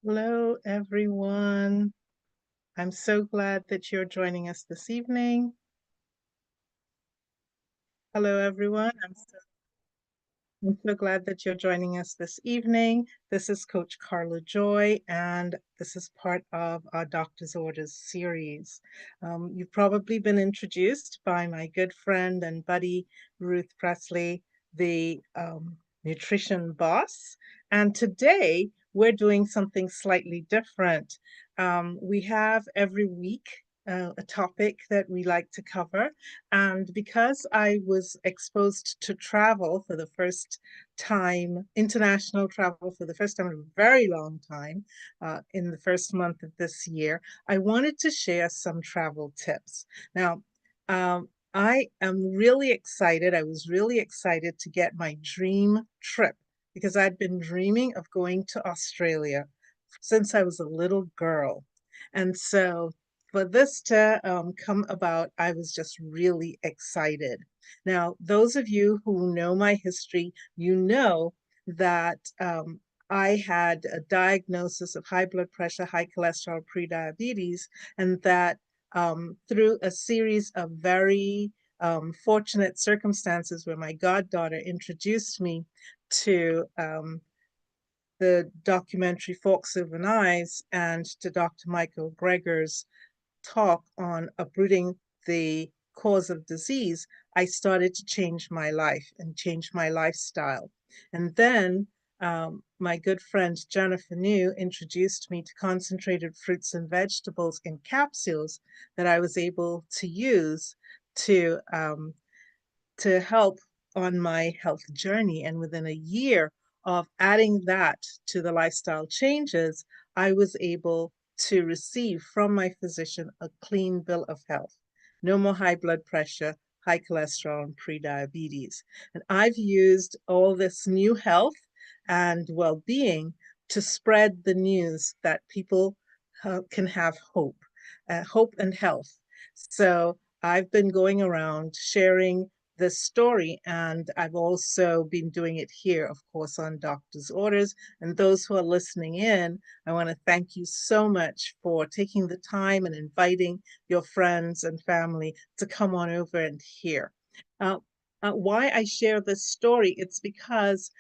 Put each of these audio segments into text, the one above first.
Hello, everyone. I'm so glad that you're joining us this evening. Hello, everyone. I'm so glad that you're joining us this evening. This is Coach Carla Joy, and this is part of our Doctor's Orders series. You've probably been introduced by my good friend and buddy, Ruth Presley, the nutrition boss. And today we're doing something slightly different. We have every week a topic that we like to cover. And because I was exposed to travel for the first time, international travel for the first time in a very long time, in the first month of this year, I wanted to share some travel tips. Now, I am really excited. I was really excited to get my dream trip because I'd been dreaming of going to Australia since I was a little girl. And so for this to come about, I was just really excited. Now, those of you who know my history, you know that I had a diagnosis of high blood pressure, high cholesterol, prediabetes, and that through a series of very fortunate circumstances where my goddaughter introduced me to the documentary Forks Over Knives and to Dr. Michael Greger's talk on uprooting the cause of disease, I started to change my life and change my lifestyle. And then my good friend Jennifer New introduced me to concentrated fruits and vegetables in capsules that I was able to use to um, to help on my health journey. And within a year of adding that to the lifestyle changes, I was able to receive from my physician a clean bill of health. No more high blood pressure, high cholesterol, and prediabetes. And I've used all this new health and well being to spread the news that people can have hope and health. So I've been going around sharing this story. And I've also been doing it here, of course, on Doctor's Orders. And those who are listening in, I want to thank you so much for taking the time and inviting your friends and family to come on over and hear. Uh, why I share this story, it's because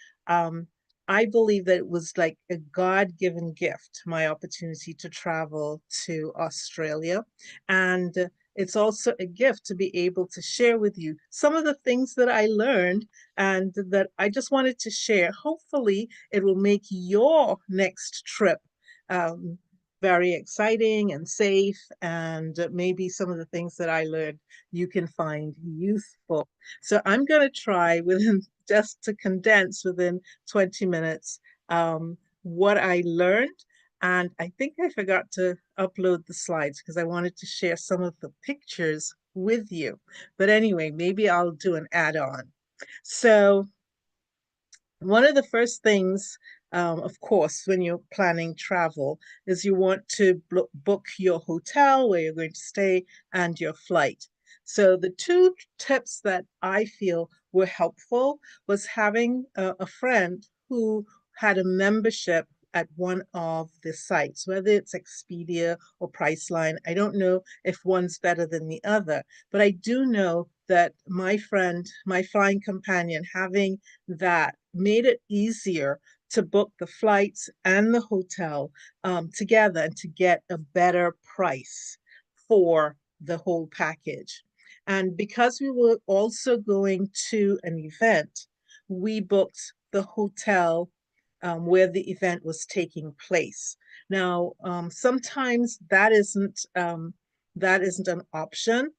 I believe that it was like a God-given gift, my opportunity to travel to Australia. And it's also a gift to be able to share with you some of the things that I learned and that I just wanted to share. Hopefully, it will make your next trip um, very exciting and safe, and maybe some of the things that I learned you can find useful. So I'm going to try within just to condense within 20 minutes what I learned, and I think I forgot to upload the slides because I wanted to share some of the pictures with you. But anyway, maybe I'll do an add-on. So one of the first things, of course, when you're planning travel, is you want to book your hotel where you're going to stay and your flight. So the two tips that I feel were helpful was having a friend who had a membership at one of the sites, whether it's Expedia or Priceline. I don't know if one's better than the other, but I do know that my friend, my flying companion, having that made it easier to book the flights and the hotel together and to get a better price for the whole package. And because we were also going to an event, we booked the hotel where the event was taking place. Now, sometimes that isn't an option,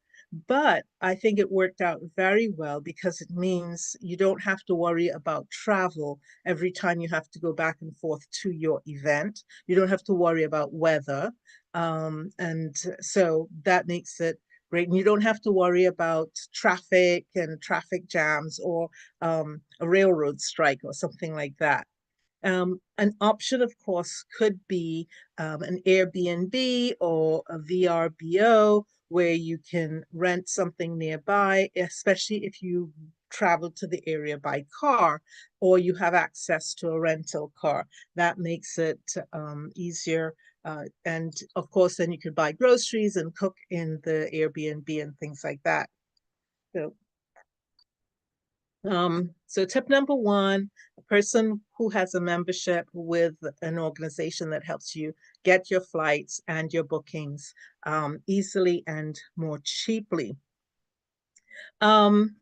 but I think it worked out very well because it means you don't have to worry about travel every time you have to go back and forth to your event. You don't have to worry about weather. And so that makes it great. And you don't have to worry about traffic and traffic jams or a railroad strike or something like that. An option, of course, could be an Airbnb or a VRBO where you can rent something nearby, especially if you travel to the area by car, or you have access to a rental car. That makes it easier. And of course, then you could buy groceries and cook in the Airbnb and things like that. So, so tip number one, a person who has a membership with an organization that helps you get your flights and your bookings easily and more cheaply. Um,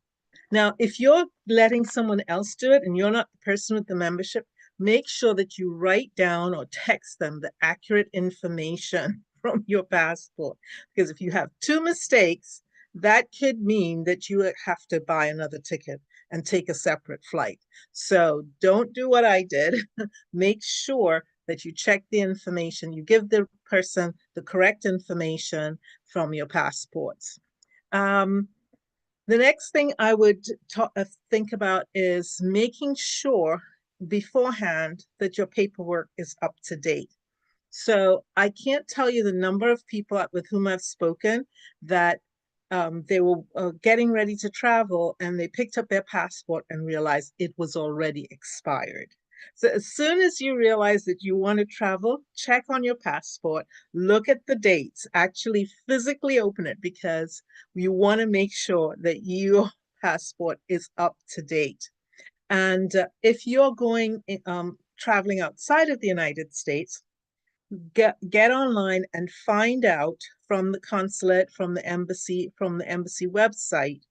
Now, if you're letting someone else do it and you're not the person with the membership, make sure that you write down or text them the accurate information from your passport. Because if you have two mistakes, that could mean that you have to buy another ticket and take a separate flight. So don't do what I did. Make sure that you check the information, you give the person the correct information from your passports. Um, the next thing I would think about is making sure beforehand that your paperwork is up to date. So I can't tell you the number of people with whom I've spoken that they were getting ready to travel and they picked up their passport and realized it was already expired. So as soon as you realize that you want to travel, check on your passport, look at the dates, actually physically open it because you want to make sure that your passport is up to date. And if you're going traveling outside of the United States, get online and find out from the consulate, from the embassy website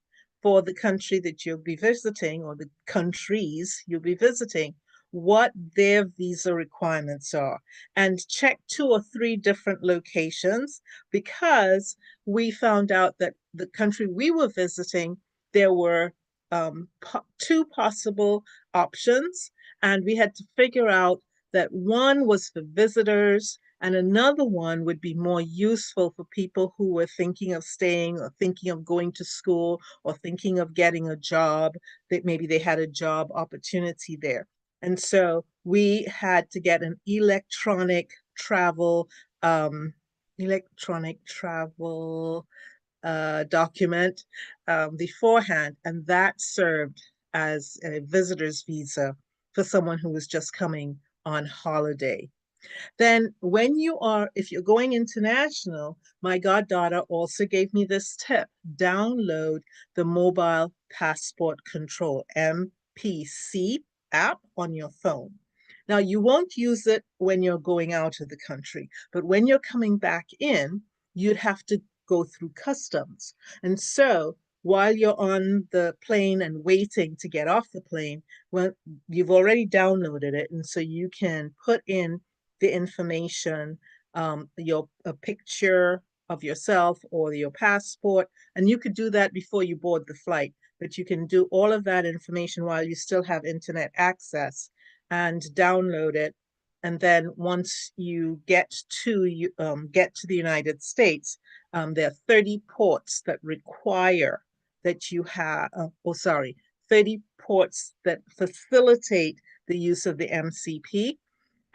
for the country that you'll be visiting or the countries you'll be visiting, what their visa requirements are, and check two or three different locations because we found out that the country we were visiting, there were two possible options, and we had to figure out that one was for visitors and another one would be more useful for people who were thinking of staying or thinking of going to school or thinking of getting a job, that maybe they had a job opportunity there. And so we had to get an um, electronic travel document beforehand, and that served as a visitor's visa for someone who was just coming on holiday. Then, if you're going international, my goddaughter also gave me this tip: download the Mobile Passport Control, MPC app on your phone. Now, you won't use it when you're going out of the country, but when you're coming back in, you'd have to go through customs. And so, while you're on the plane and waiting to get off the plane, well, you've already downloaded it. And so you can put in the information, a picture of yourself or your passport, and you could do that before you board the flight. But you can do all of that information while you still have internet access and download it. And then once you get to the United States, there are 30 ports that require that you have, 30 ports that facilitate the use of the MCP,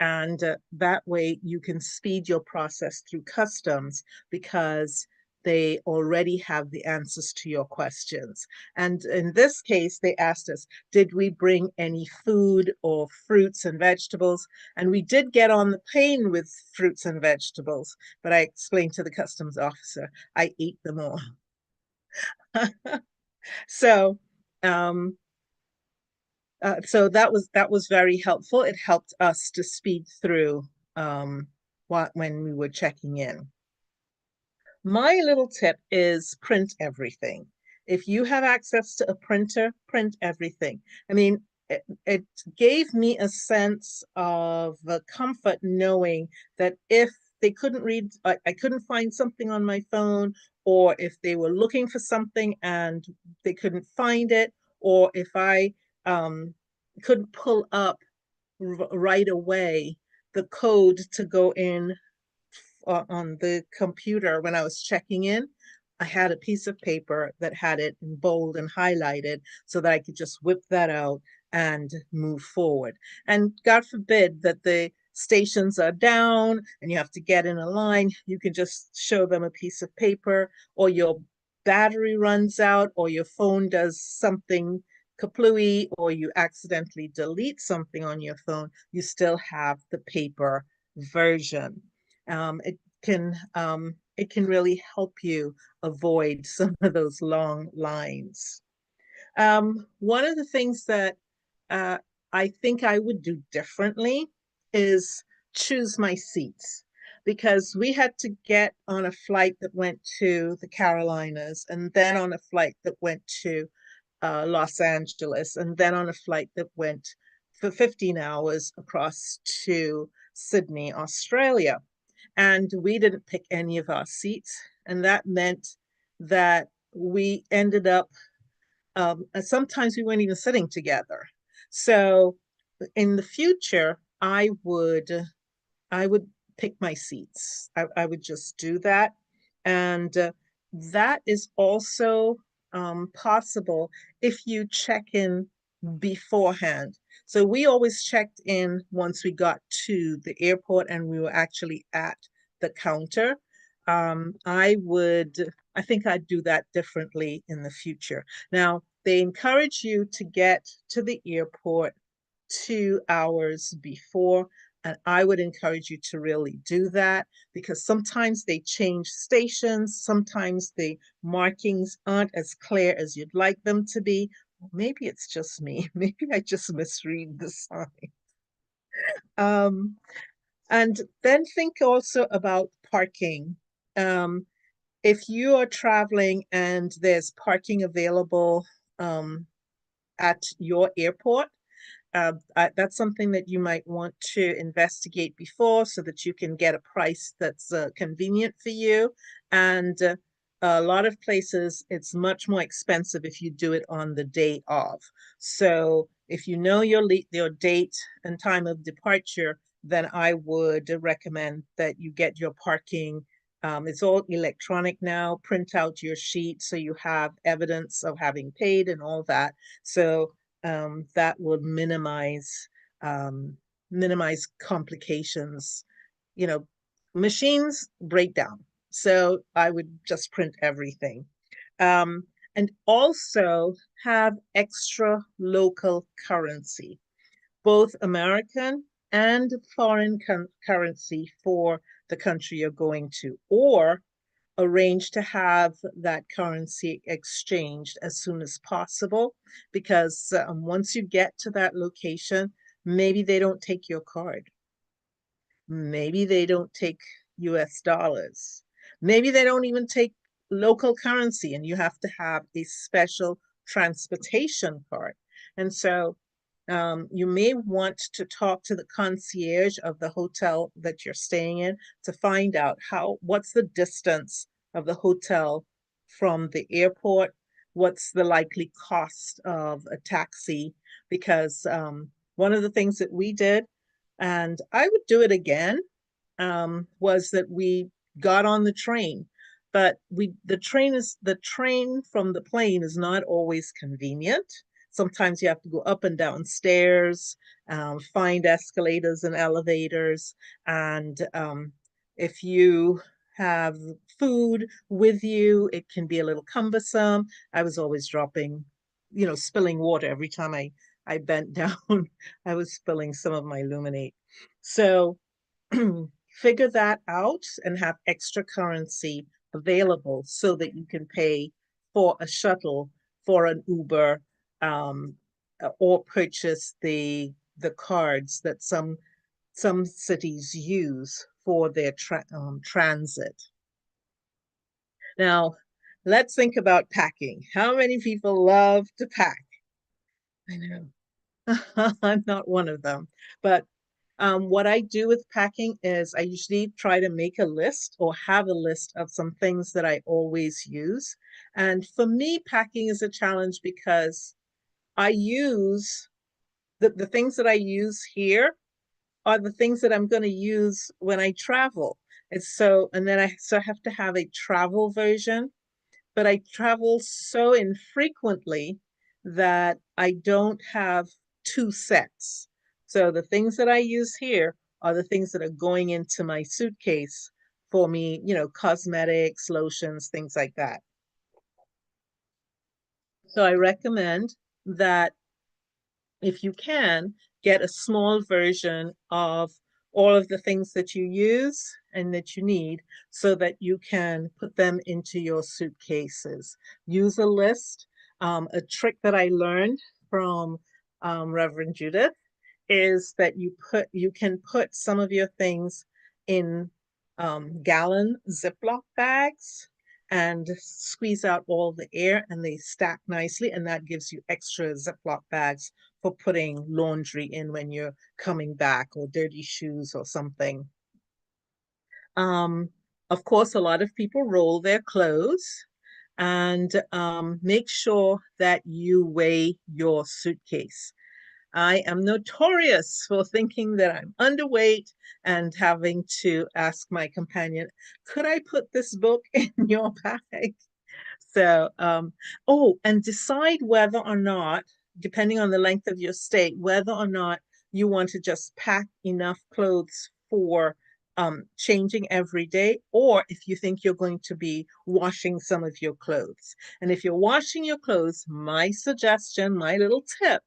and that way you can speed your process through customs because they already have the answers to your questions. And in this case, they asked us, did we bring any food or fruits and vegetables? And we did get on the plane with fruits and vegetables, but I explained to the customs officer, I ate them all. So, um, so that was very helpful. It helped us to speed through when we were checking in. My little tip is print everything. If you have access to a printer, print everything. I mean, it gave me a sense of comfort knowing that if they couldn't read, I couldn't find something on my phone, or if they were looking for something and they couldn't find it, or if I um, couldn't pull up right away the code to go in on the computer when I was checking in, I had a piece of paper that had it in bold and highlighted so that I could just whip that out and move forward. And God forbid that the stations are down and you have to get in a line, you can just show them a piece of paper, or your battery runs out, or your phone does something kaplooey or you accidentally delete something on your phone, you still have the paper version. It can really help you avoid some of those long lines. One of the things that uh, I think I would do differently is choose my seats because we had to get on a flight that went to the Carolinas and then on a flight that went to Los Angeles and then on a flight that went for 15 hours across to Sydney, Australia. And we didn't pick any of our seats. And that meant that we ended up and sometimes we weren't even sitting together. So in the future, I would pick my seats. I would just do that. And that is also possible if you check in beforehand. So we always checked in once we got to the airport and we were actually at the counter. I think I'd do that differently in the future. Now, they encourage you to get to the airport 2 hours before. And I would encourage you to really do that because sometimes they change stations. Sometimes the markings aren't as clear as you'd like them to be. Maybe it's just me. Maybe I just misread the sign. Um, and then think also about parking. Um, if you are traveling and there's parking available um, at your airport, that's something that you might want to investigate before so that you can get a price that's convenient for you. And a lot of places, it's much more expensive if you do it on the day of. So if you know your date and time of departure, then I would recommend that you get your parking. It's all electronic now. Print out your sheet so you have evidence of having paid and all that. So that would um, minimize complications. You know, machines break down, so I would just print everything, um, and also have extra local currency, both American and foreign currency for the country you're going to, or arrange to have that currency exchanged as soon as possible because once you get to that location, maybe they don't take your card. Maybe they don't take US dollars. Maybe they don't even take local currency and you have to have a special transportation card. And so you may want to talk to the concierge of the hotel that you're staying in to find out what's the distance of the hotel from the airport, what's the likely cost of a taxi, because one of the things that we did, and I would do it again, was that we got on the train. But the train from the plane is not always convenient. Sometimes you have to go up and down stairs, find escalators and elevators. And if you have food with you, it can be a little cumbersome. I was always spilling water every time I bent down. I was spilling some of my luminate. So figure that out and have extra currency available so that you can pay for a shuttle, for an Uber, or purchase the cards that some cities use for their transit. Now, let's think about packing. How many people love to pack? I know. I'm not one of them, but what I do with packing is I usually try to make a list or have a list of some things that I always use. And for me, packing is a challenge because I use the things that I use here are the things that I'm going to use when I travel. And then I have to have a travel version, but I travel so infrequently that I don't have two sets. So the things that I use here are the things that are going into my suitcase for me, cosmetics, lotions, things like that. So I recommend that if you can, get a small version of all of the things that you use and that you need so that you can put them into your suitcases. Use a list. A trick that I learned from Reverend Judith is that you can put some of your things in gallon Ziploc bags and squeeze out all the air and they stack nicely, and that gives you extra Ziploc bags for putting laundry in when you're coming back, or dirty shoes or something. Um, of course, a lot of people roll their clothes, and make sure that you weigh your suitcase. I am notorious for thinking that I'm underweight and having to ask my companion, could I put this book in your bag? So, oh, and decide whether or not, depending on the length of your stay, whether or not you want to just pack enough clothes for changing every day, or if you think you're going to be washing some of your clothes. And if you're washing your clothes, my suggestion, my little tip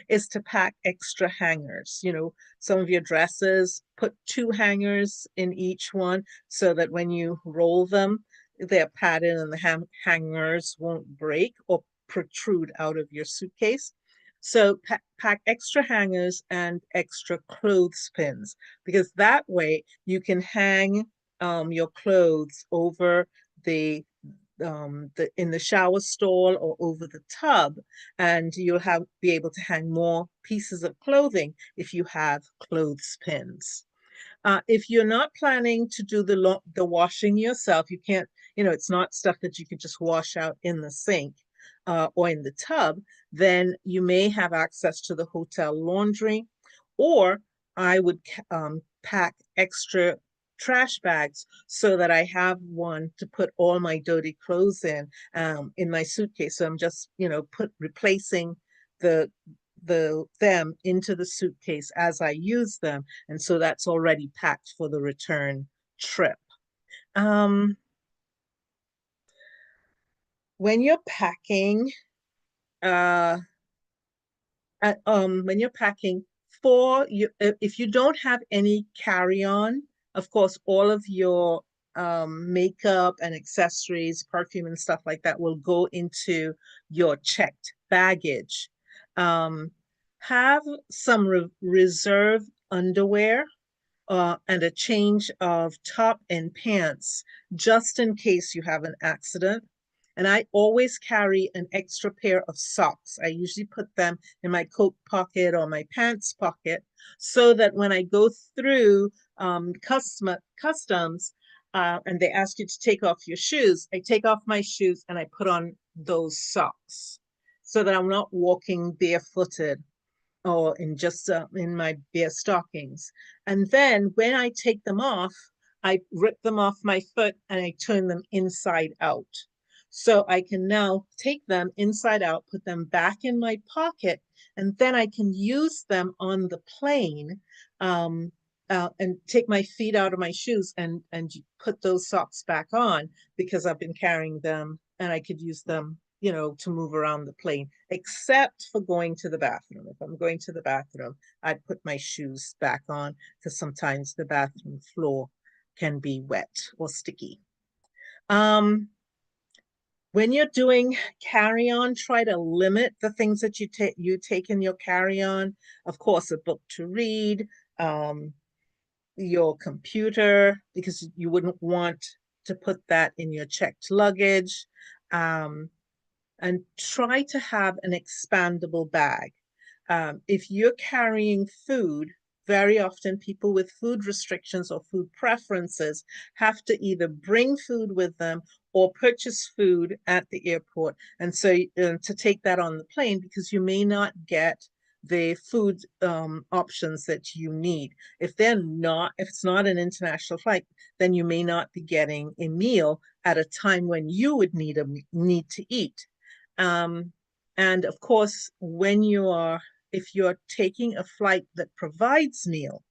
is to pack extra hangers. You know, some of your dresses, put 2 hangers in each one so that when you roll them, they're padded and the hangers won't break or protrude out of your suitcase. So pack extra hangers and extra clothespins, because that way you can hang your clothes over the in the shower stall or over the tub, and you'll be able to hang more pieces of clothing if you have clothespins. If you're not planning to do the washing yourself, you can't, it's not stuff that you could just wash out in the sink or in the tub, then you may have access to the hotel laundry, or I would pack extra trash bags so that I have one to put all my dirty clothes in my suitcase. So I'm just, replacing the them into the suitcase as I use them, and so that's already packed for the return trip. Um, when you're packing, uh, when you're packing for you, if you don't have any carry-on, of course, all of your makeup and accessories, perfume and stuff like that will go into your checked baggage. Um, have some reserve underwear and a change of top and pants just in case you have an accident. And I always carry an extra pair of socks. I usually put them in my coat pocket or my pants pocket so that when I go through customs and they ask you to take off your shoes, I take off my shoes and I put on those socks so that I'm not walking barefooted or in my bare stockings. And then when I take them off, I rip them off my foot and I turn them inside out. So I can now take them inside out, put them back in my pocket, and then I can use them on the plane, and take my feet out of my shoes and put those socks back on, because I've been carrying them and I could use them, to move around the plane, except for going to the bathroom. If I'm going to the bathroom, I'd put my shoes back on, because sometimes the bathroom floor can be wet or sticky. Um, when you're doing carry-on, try to limit the things that you take in your carry-on. Of course, a book to read, your computer, because you wouldn't want to put that in your checked luggage. Um, and try to have an expandable bag. If you're carrying food, very often people with food restrictions or food preferences have to either bring food with them or purchase food at the airport. And so to take that on the plane, because you may not get the food options that you need. If it's not an international flight, then you may not be getting a meal at a time when you would need to eat. Um, and of course, if you're taking a flight that provides meal,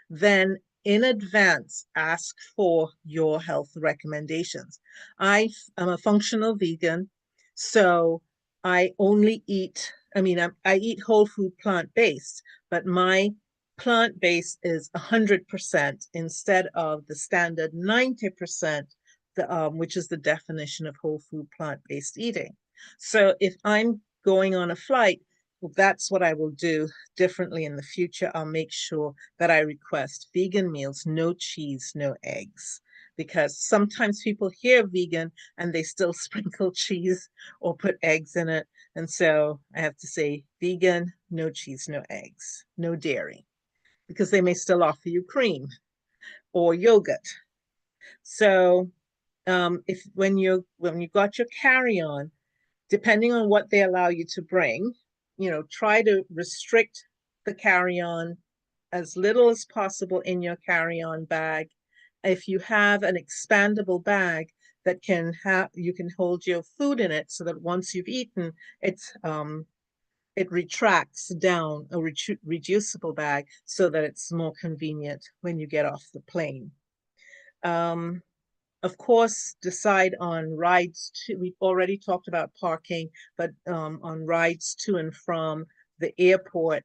then in advance ask for your health recommendations. I am a functional vegan, so I only eat I mean, I eat whole food plant-based, but my plant-based is 100% instead of the standard 90%, which is the definition of whole food plant-based eating. So if I'm going on a flight, that's what I will do differently in the future. I'll make sure that I request vegan meals, no cheese, no eggs, because sometimes people hear vegan and they still sprinkle cheese or put eggs in it. And so I have to say vegan, no cheese, no eggs, no dairy, because they may still offer you cream or yogurt. So if when you got your carry-on, depending on what they allow you to bring, try to restrict the carry-on as little as possible in your carry-on bag. If you have an expandable bag that you can hold your food in it so that once you've eaten, it retracts down a reducible bag so that it's more convenient when you get off the plane. Um, of course, decide on rides to, we've already talked about parking, but on rides to and from the airport,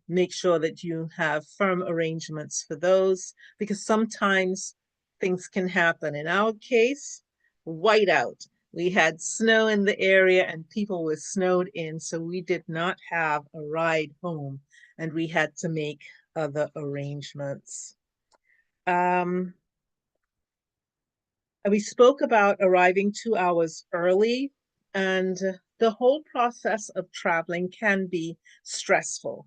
make sure that you have firm arrangements for those, because sometimes things can happen. In our case, whiteout. We had snow in the area and people were snowed in, so we did not have a ride home and we had to make other arrangements. Um, we spoke about arriving 2 hours early, and the whole process of traveling can be stressful.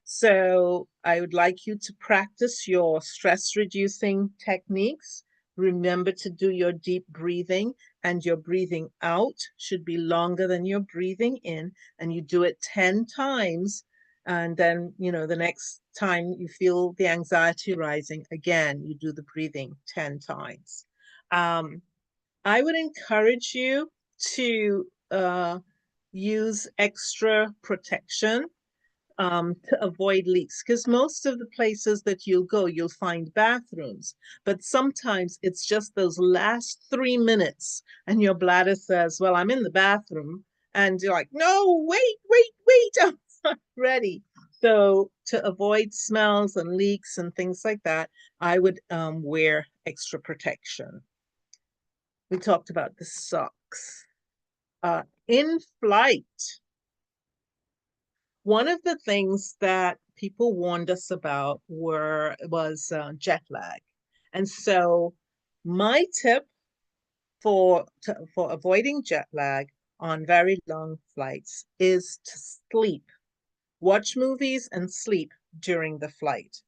So I would like you to practice your stress reducing techniques. Remember to do your deep breathing, and your breathing out should be longer than your breathing in, and you do it 10 times. And then, the next time you feel the anxiety rising, again, you do the breathing 10 times. Um, I would encourage you to use extra protection to avoid leaks, because most of the places that you'll go, you'll find bathrooms, but sometimes it's just those last 3 minutes, and your bladder says, "Well, I'm in the bathroom," and you're like, "No, wait, wait, wait, I'm not ready." So to avoid smells and leaks and things like that, I would wear extra protection. We talked about the socks. In flight, one of the things that people warned us about was jet lag. And so my tip for avoiding jet lag on very long flights is to sleep. Watch movies and sleep during the flight.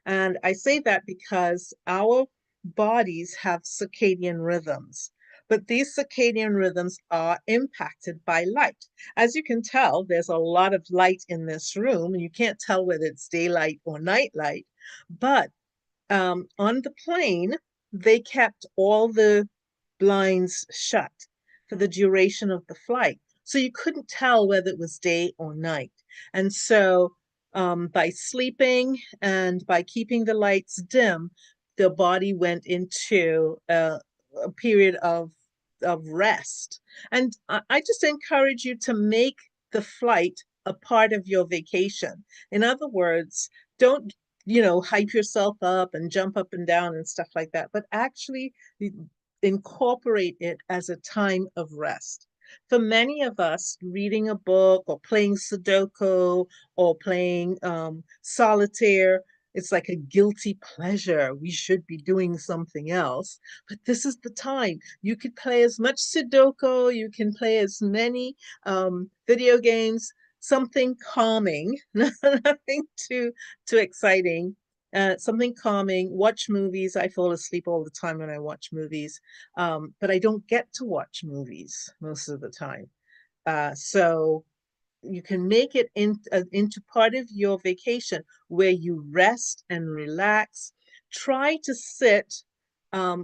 And I say that because our bodies have circadian rhythms, but these circadian rhythms are impacted by light. As you can tell, there's a lot of light in this room, and you can't tell whether it's daylight or night light. But on the plane, they kept all the blinds shut for the duration of the flight. So you couldn't tell whether it was day or night. And so by sleeping and by keeping the lights dim, the body went into a period of rest. And I just encourage you to make the flight a part of your vacation. In other words, don't hype yourself up and jump up and down and stuff like that, but actually incorporate it as a time of rest. For many of us, reading a book or playing Sudoku or playing solitaire, it's like a guilty pleasure. We should be doing something else. But this is the time. You could play as much Sudoku, you can play as many video games, something calming, nothing too exciting. Something calming, watch movies. I fall asleep all the time when I watch movies, but I don't get to watch movies most of the time. So you can make it into part of your vacation where you rest and relax. Try to sit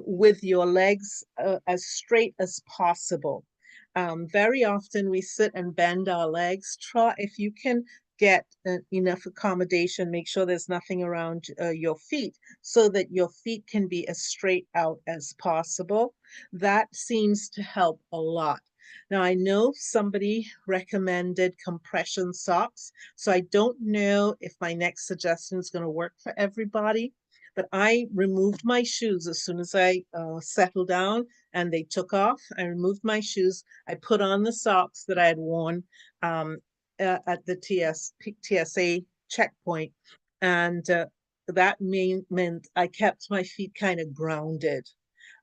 with your legs as straight as possible. Very often we sit and bend our legs. Try, if you can get enough accommodation, make sure there's nothing around your feet so that your feet can be as straight out as possible. That seems to help a lot. Now, I know somebody recommended compression socks, so I don't know if my next suggestion is going to work for everybody. But I removed my shoes as soon as I settled down and they took off. I removed my shoes. I put on the socks that I had worn um, at the TSA checkpoint. And that meant I kept my feet kind of grounded.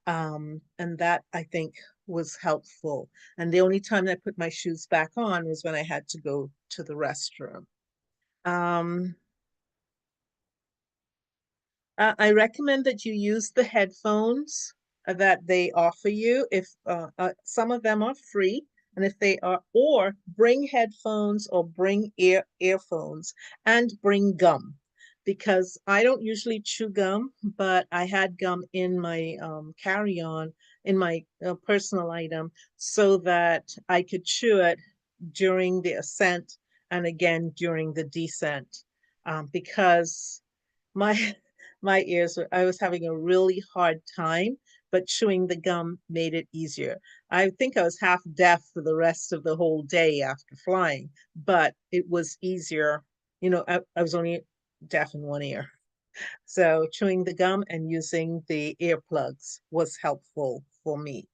And that I think was helpful. And the only time I put my shoes back on was when I had to go to the restroom. Um, I recommend that you use the headphones that they offer you. If some of them are free, and if they are, or bring headphones or bring earphones and bring gum, because I don't usually chew gum, but I had gum in my carry-on in my personal item so that I could chew it during the ascent and again during the descent, because my my ears were, I was having a really hard time, but chewing the gum made it easier. I think I was half deaf for the rest of the whole day after flying, but it was easier. I was only deaf in one ear. So chewing the gum and using the earplugs was helpful for me.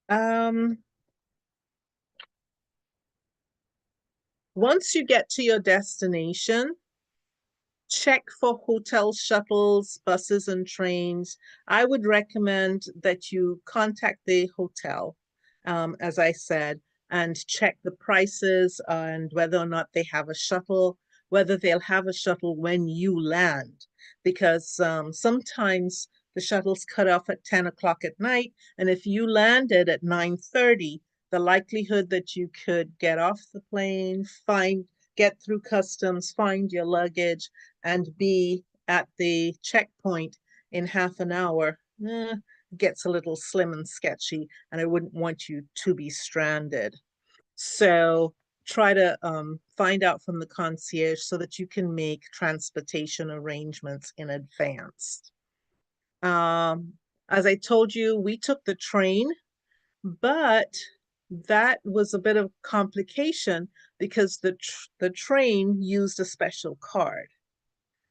Um, Once you get to your destination, check for hotel shuttles, buses, and trains. I would recommend that you contact the hotel, as I said, and check the prices and whether or not they have a shuttle, whether they'll have a shuttle when you land, because sometimes the shuttles cut off at 10 o'clock at night, and if you landed at 9:30, the likelihood that you could get off the plane, get through customs, find your luggage, and be at the checkpoint in half an hour gets a little slim and sketchy, and I wouldn't want you to be stranded. So try to find out from the concierge so that you can make transportation arrangements in advance. Um, as I told you, we took the train, but that was a bit of complication because the train used a special card,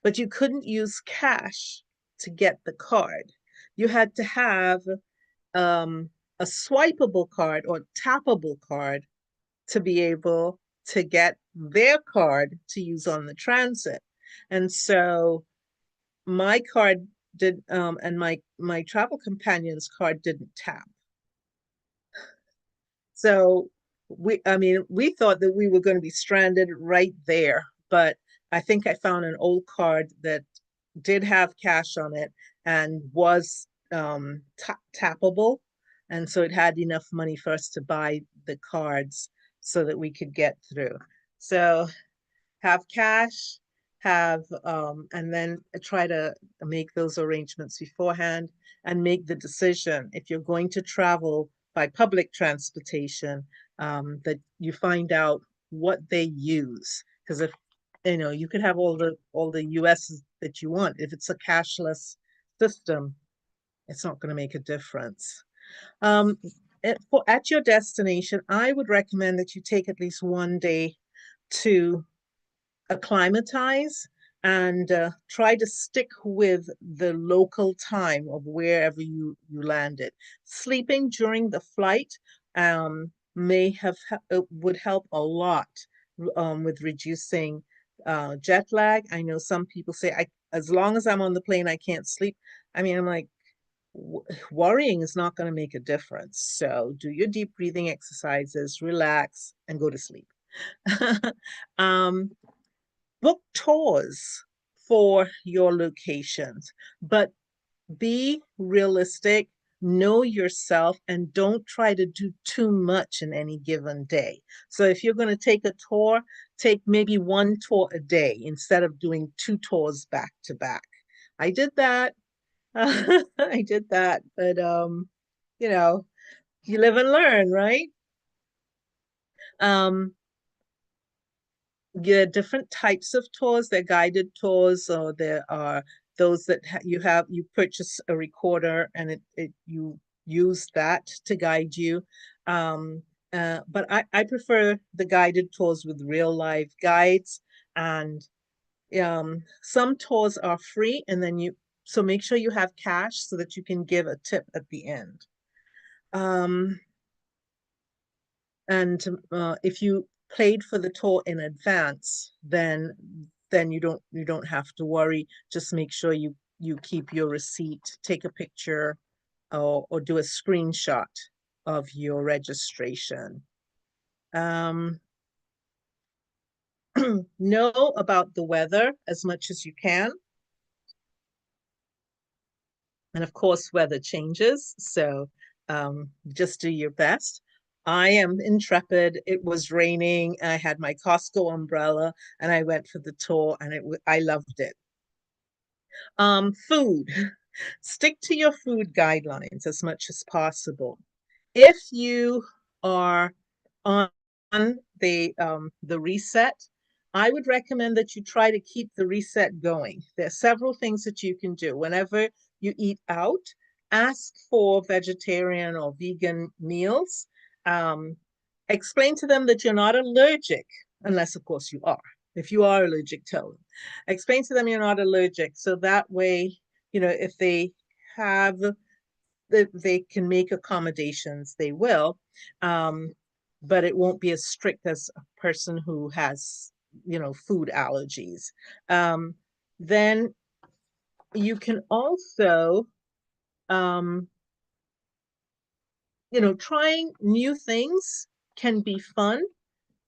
but you couldn't use cash to get the card. You had to have um, a swipeable card or tappable card to be able to get their card to use on the transit. And so my card did, and my travel companion's card didn't tap. So we thought that we were going to be stranded right there, but I think I found an old card that did have cash on it and was tappable. And so it had enough money for us to buy the cards so that we could get through. So have cash, and then try to make those arrangements beforehand and make the decision if you're going to travel by public transportation, that you find out what they use. Because if you could have all the US that you want. If it's a cashless system, it's not going to make a difference. Um, at your destination, I would recommend that you take at least one day to acclimatize and try to stick with the local time of wherever you landed. Sleeping during the flight would help a lot with reducing jet lag. I know some people say as long as I'm on the plane, I can't sleep. I mean, I'm like, worrying is not going to make a difference. So do your deep breathing exercises, relax, and go to sleep. um, Book tours for your locations, but be realistic, know yourself, and don't try to do too much in any given day. So if you're going to take a tour, take maybe one tour a day instead of doing two tours back to back. I did that. I did that, but you know, you live and learn, right? Um, Yeah, different types of tours. They're guided tours, or there are those that you purchase a recorder and it you use that to guide you. Um, but I prefer the guided tours with real live guides, and some tours are free, and then so make sure you have cash so that you can give a tip at the end. Um, and if you paid for the tour in advance, then you don't have to worry. Just make sure you keep your receipt, take a picture, or do a screenshot of your registration. Um, know about the weather as much as you can. And of course, weather changes. So just do your best. I am intrepid. It was raining. I had my Costco umbrella and I went for the tour, and I loved it. Food. Stick to your food guidelines as much as possible. If you are on the reset, I would recommend that you try to keep the reset going. There are several things that you can do. Whenever you eat out, ask for vegetarian or vegan meals. Um, Explain to them that you're not allergic, unless, of course, you are. If you are allergic, tell them. Explain to them you're not allergic, so that way, if they have that they can make accommodations, they will. Um, but it won't be as strict as a person who has, food allergies. Um, then you can also, um, trying new things can be fun,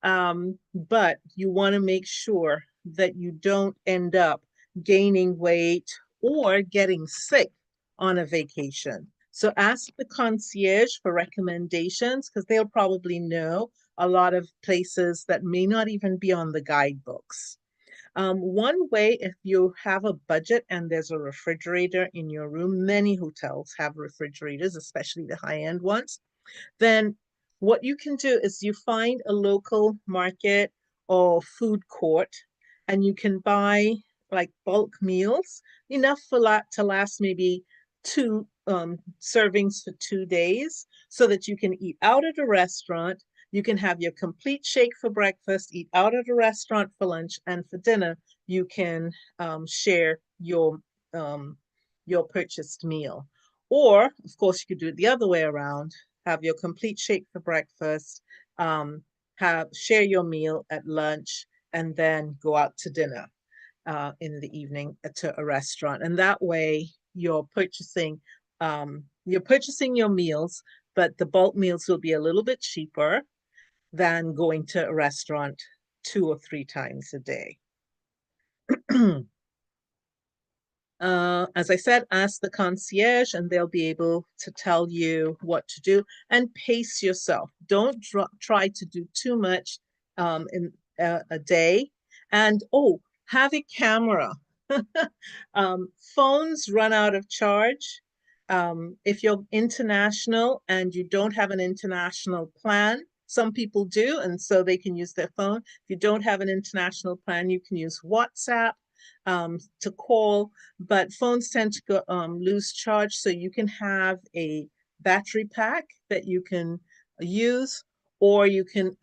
but you want to make sure that you don't end up gaining weight or getting sick on a vacation. So ask the concierge for recommendations because they'll probably know a lot of places that may not even be on the guidebooks. One way, if you have a budget and there's a refrigerator in your room, many hotels have refrigerators, especially the high-end ones, then what you can do is you find a local market or food court, and you can buy like bulk meals, enough to last maybe two servings for 2 days, so that you can eat out at a restaurant. You can have your complete shake for breakfast, eat out at a restaurant for lunch, and for dinner, you can share um, your purchased meal. Or, of course, you could do it the other way around, have your complete shake for breakfast, um, have share your meal at lunch, and then go out to dinner in the evening to a restaurant. And that way, you're purchasing your meals, but the bulk meals will be a little bit cheaper than going to a restaurant 2 or 3 times a day. As I said, ask the concierge and they'll be able to tell you what to do, and pace yourself. Don't try to do too much in a day. And have a camera. Phones run out of charge. If you're international and you don't have an international plan, some people do, and so they can use their phone. If you don't have an international plan, you can use WhatsApp to call, but phones tend to lose charge, so you can have a battery pack that you can use, or and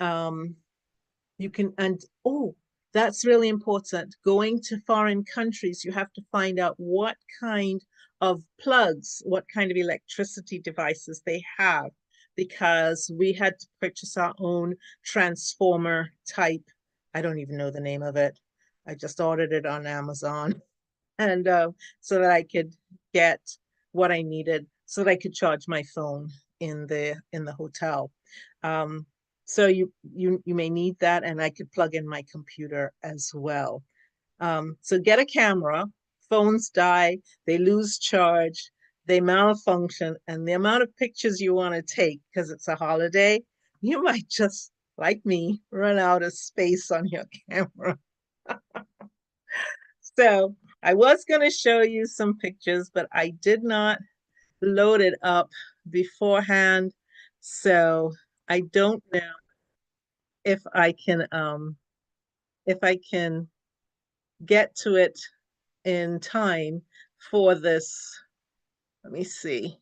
that's really important. Going to foreign countries, you have to find out what kind of plugs, what kind of electricity devices they have, because we had to purchase our own transformer type. I don't even know the name of it. I just ordered it on Amazon, and so that I could get what I needed, so that I could charge my phone in the hotel. Um, so you may need that, and I could plug in my computer as well. So get a camera. Phones die, they lose charge, they malfunction, and the amount of pictures you want to take because it's a holiday, you might just, like me, run out of space on your camera. So I was going to show you some pictures, but I did not load it up beforehand. So I don't know if I can get to it in time for this. Let me see.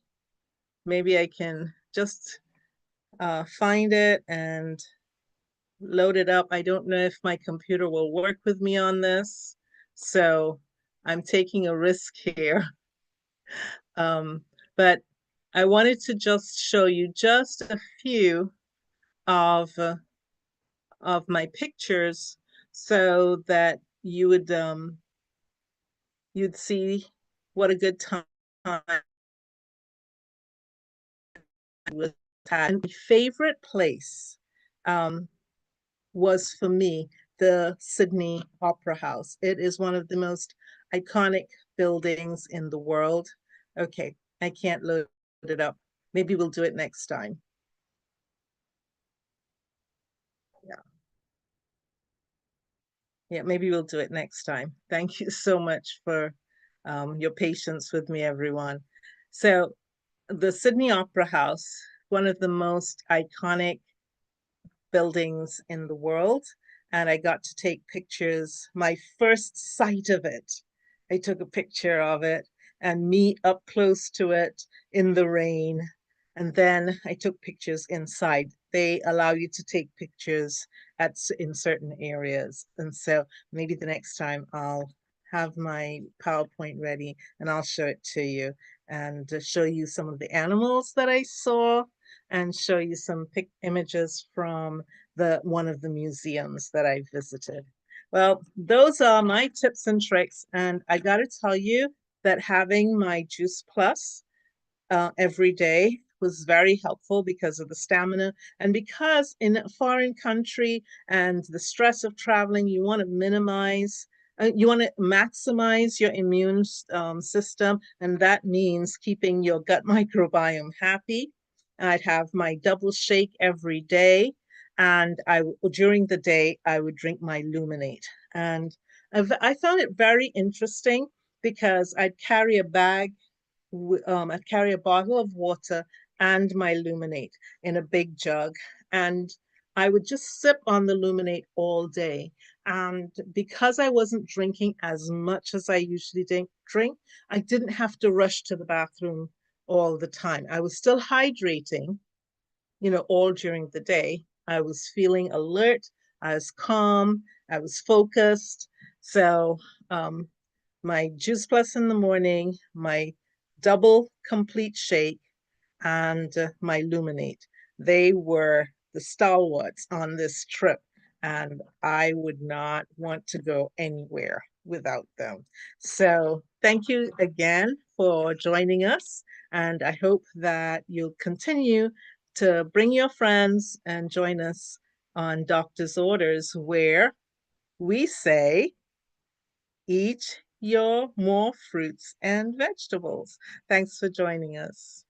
Maybe I can just find it and load it up. I don't know if my computer will work with me on this, so I'm taking a risk here. Um, but I wanted to just show you just a few of uh, of my pictures so that you'd see what a good time was had. And my favorite place was for me the Sydney Opera House. It is one of the most iconic buildings in the world. Okay, I can't load it up. Maybe we'll do it next time. Yeah, yeah, maybe we'll do it next time. Thank you so much for your patience with me, everyone. So, the Sydney Opera House, one of the most iconic buildings in the world. And I got to take pictures. My first sight of it, I took a picture of it and me up close to it in the rain. And then I took pictures inside. They allow you to take pictures in certain areas. And so maybe the next time I'll have my PowerPoint ready and I'll show it to you and show you some of the animals that I saw and show you some images from the one of the museums that I visited. Well, those are my tips and tricks, and I got to tell you that having my Juice Plus every day was very helpful because of the stamina and because in a foreign country and the stress of traveling, you want to minimize, you want to maximize your immune system, and that means keeping your gut microbiome happy. I'd have my double shake every day, and during the day I would drink my Luminate, and I found it very interesting because I'd carry a bag I'd carry a bottle of water and my Luminate in a big jug. And I would just sip on the Luminate all day. And because I wasn't drinking as much as I usually drink, I didn't have to rush to the bathroom all the time. I was still hydrating, all during the day. I was feeling alert, I was calm, I was focused. So, um, my Juice Plus in the morning, my double complete shake, and my Luminate. They were the stalwarts on this trip, and I would not want to go anywhere without them. So, thank you again for joining us, and I hope that you'll continue to bring your friends and join us on Doctor's Orders, where we say, eat your more fruits and vegetables. Thanks for joining us.